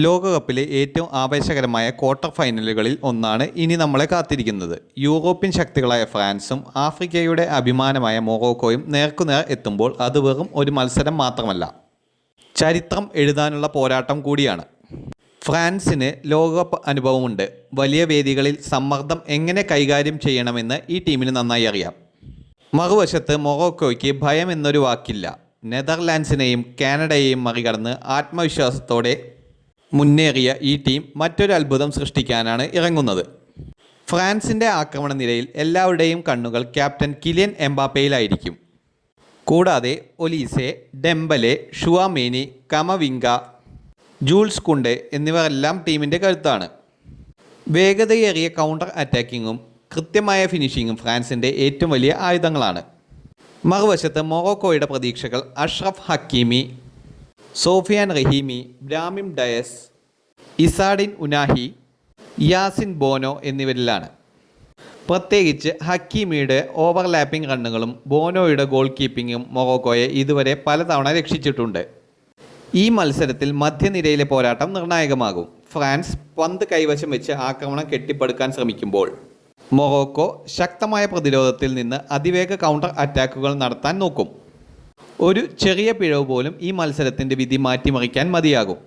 ലോകകപ്പിലെ ഏറ്റവും ആവേശകരമായ ക്വാർട്ടർ ഫൈനലുകളിൽ ഒന്നാണ് ഇനി നമ്മളെ കാത്തിരിക്കുന്നത്. യൂറോപ്യൻ ശക്തികളായ ഫ്രാൻസും ആഫ്രിക്കയുടെ അഭിമാനമായ മൊറോക്കോയും നേർക്കുനേർ എത്തുമ്പോൾ അത് വെറും ഒരു മത്സരം മാത്രമല്ല, ചരിത്രം എഴുതാനുള്ള പോരാട്ടം കൂടിയാണ്. ഫ്രാൻസിന് ലോകകപ്പ് അനുഭവമുണ്ട്. വലിയ വേദികളിൽ സമ്മർദ്ദം എങ്ങനെ കൈകാര്യം ചെയ്യണമെന്ന് ഈ ടീമിന് നന്നായി അറിയാം. മറുവശത്ത് മൊറോക്കോയ്ക്ക് ഭയം എന്നൊരു വാക്കില്ല. നെതർലാൻഡ്സിനെയും കാനഡയെയും മറികടന്ന് ആത്മവിശ്വാസത്തോടെ മുന്നേറിയ ഈ ടീം മറ്റൊരു അത്ഭുതം സൃഷ്ടിക്കാനാണ് ഇറങ്ങുന്നത്. ഫ്രാൻസിൻ്റെ ആക്രമണ നിരയിൽ എല്ലാവരുടെയും കണ്ണുകൾ ക്യാപ്റ്റൻ കിലിയൻ എംബാപ്പയിലായിരിക്കും. കൂടാതെ Olise, Dembele, Tchouameni, Camavinga, Jules Kounde എന്നിവരെല്ലാം ടീമിൻ്റെ കരുത്താണ്. വേഗതയേറിയ കൗണ്ടർ അറ്റാക്കിങ്ങും കൃത്യമായ ഫിനിഷിങ്ങും ഫ്രാൻസിൻ്റെ ഏറ്റവും വലിയ ആയുധങ്ങളാണ്. മറുവശത്ത് മൊറോക്കോയുടെ പ്രതീക്ഷകൾ Achraf Hakimi, Sofiane Rahimi, Brahim Diaz, Azzedine Ounahi, Yassine Bono എന്നിവരിലാണ്. പ്രത്യേകിച്ച് ഹക്കീമിയുടെ ഓവർലാപ്പിംഗ് റണ്ണുകളും ബോനോയുടെ ഗോൾ കീപ്പിങ്ങും മൊറോക്കോയെ ഇതുവരെ പലതവണ രക്ഷിച്ചിട്ടുണ്ട്. ഈ മത്സരത്തിൽ മധ്യനിരയിലെ പോരാട്ടം നിർണായകമാകും. ഫ്രാൻസ് പന്ത് കൈവശം വെച്ച് ആക്രമണം കെട്ടിപ്പടുക്കാൻ ശ്രമിക്കുമ്പോൾ മൊറോക്കോ ശക്തമായ പ്രതിരോധത്തിൽ നിന്ന് അതിവേഗ കൗണ്ടർ അറ്റാക്കുകൾ നടത്താൻ നോക്കും. ഒരു ചെറിയ പിഴവ് പോലും ഈ മത്സരത്തിൻ്റെ വിധി മാറ്റിമറിക്കാൻ മതിയാകും.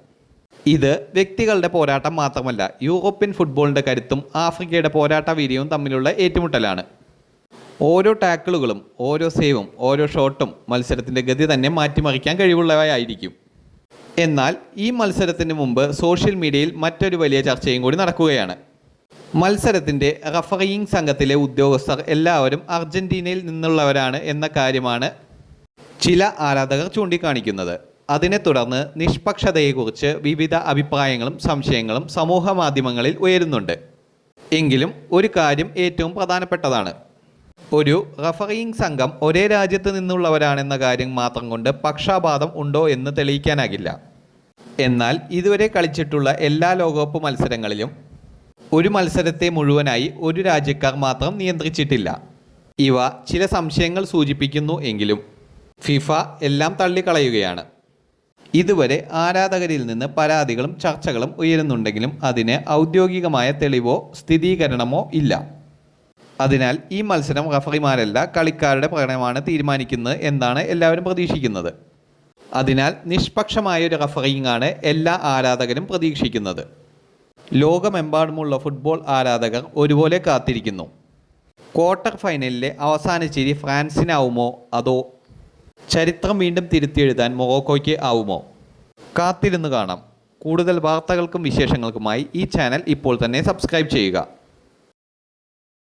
ഇത് വ്യക്തികളുടെ പോരാട്ടം മാത്രമല്ല, യൂറോപ്യൻ ഫുട്ബോളിൻ്റെ കരുത്തും ആഫ്രിക്കയുടെ പോരാട്ട വീര്യവും തമ്മിലുള്ള ഏറ്റുമുട്ടലാണ്. ഓരോ ടാക്കിളുകളും ഓരോ സേവും ഓരോ ഷോട്ടും മത്സരത്തിൻ്റെ ഗതി തന്നെ മാറ്റിമറിക്കാൻ കഴിവുള്ളവയായിരിക്കും. എന്നാൽ ഈ മത്സരത്തിന് മുമ്പ് സോഷ്യൽ മീഡിയയിൽ മറ്റൊരു വലിയ ചർച്ചയും കൂടി നടക്കുകയാണ്. മത്സരത്തിൻ്റെ റഫറിയിങ് സംഘത്തിലെ ഉദ്യോഗസ്ഥർ എല്ലാവരും അർജൻറ്റീനയിൽ നിന്നുള്ളവരാണ് എന്ന കാര്യമാണ് ചില ആരാധകർ ചൂണ്ടിക്കാണിക്കുന്നത്. അതിനെ തുടർന്ന് നിഷ്പക്ഷതയെക്കുറിച്ച് വിവിധ അഭിപ്രായങ്ങളും സംശയങ്ങളും സമൂഹ മാധ്യമങ്ങളിൽ ഉയരുന്നുണ്ട്. എങ്കിലും ഒരു കാര്യം ഏറ്റവും പ്രധാനപ്പെട്ടതാണ്. ഒരു റഫറിയിങ് സംഘം ഒരേ രാജ്യത്ത് നിന്നുള്ളവരാണെന്ന കാര്യം മാത്രം കൊണ്ട് പക്ഷാപാതം ഉണ്ടോ എന്ന് തെളിയിക്കാനാകില്ല. എന്നാൽ ഇതുവരെ കളിച്ചിട്ടുള്ള എല്ലാ ലോകകപ്പ് മത്സരങ്ങളിലും ഒരു മത്സരത്തെ മുഴുവനായി ഒരു രാജ്യക്കാർ മാത്രം നിയന്ത്രിച്ചിട്ടില്ല. ഇവ ചില സംശയങ്ങൾ സൂചിപ്പിക്കുന്നു എങ്കിലും ഫിഫ എല്ലാം തള്ളിക്കളയുകയാണ്. ഇതുവരെ ആരാധകരിൽ നിന്ന് പരാതികളും ചർച്ചകളും ഉയരുന്നുണ്ടെങ്കിലും അതിന് ഔദ്യോഗികമായ തെളിവോ സ്ഥിരീകരണമോ ഇല്ല. അതിനാൽ ഈ മത്സരം റഫറിമാരല്ല, കളിക്കാരുടെ പ്രകടനമാണ് തീരുമാനിക്കുന്നത് എന്നാണ് എല്ലാവരും പ്രതീക്ഷിക്കുന്നത്. അതിനാൽ നിഷ്പക്ഷമായൊരു റഫറിംഗ് ആണ് എല്ലാ ആരാധകരും പ്രതീക്ഷിക്കുന്നത്. ലോകമെമ്പാടുമുള്ള ഫുട്ബോൾ ആരാധകർ ഒരുപോലെ കാത്തിരിക്കുന്നു. ക്വാർട്ടർ ഫൈനലിലെ അവസാന ചിരി ഫ്രാൻസിനാവുമോ അതോ ചരിത്രം വീണ്ടും തിരുത്തിയെഴുതാൻ മൊറോക്കോയ്ക്ക് ആവുമോ? കാത്തിരുന്ന് കാണാം. കൂടുതൽ വാർത്തകൾക്കും വിശേഷങ്ങൾക്കുമായി ഈ ചാനൽ ഇപ്പോൾ തന്നെ സബ്സ്ക്രൈബ് ചെയ്യുക.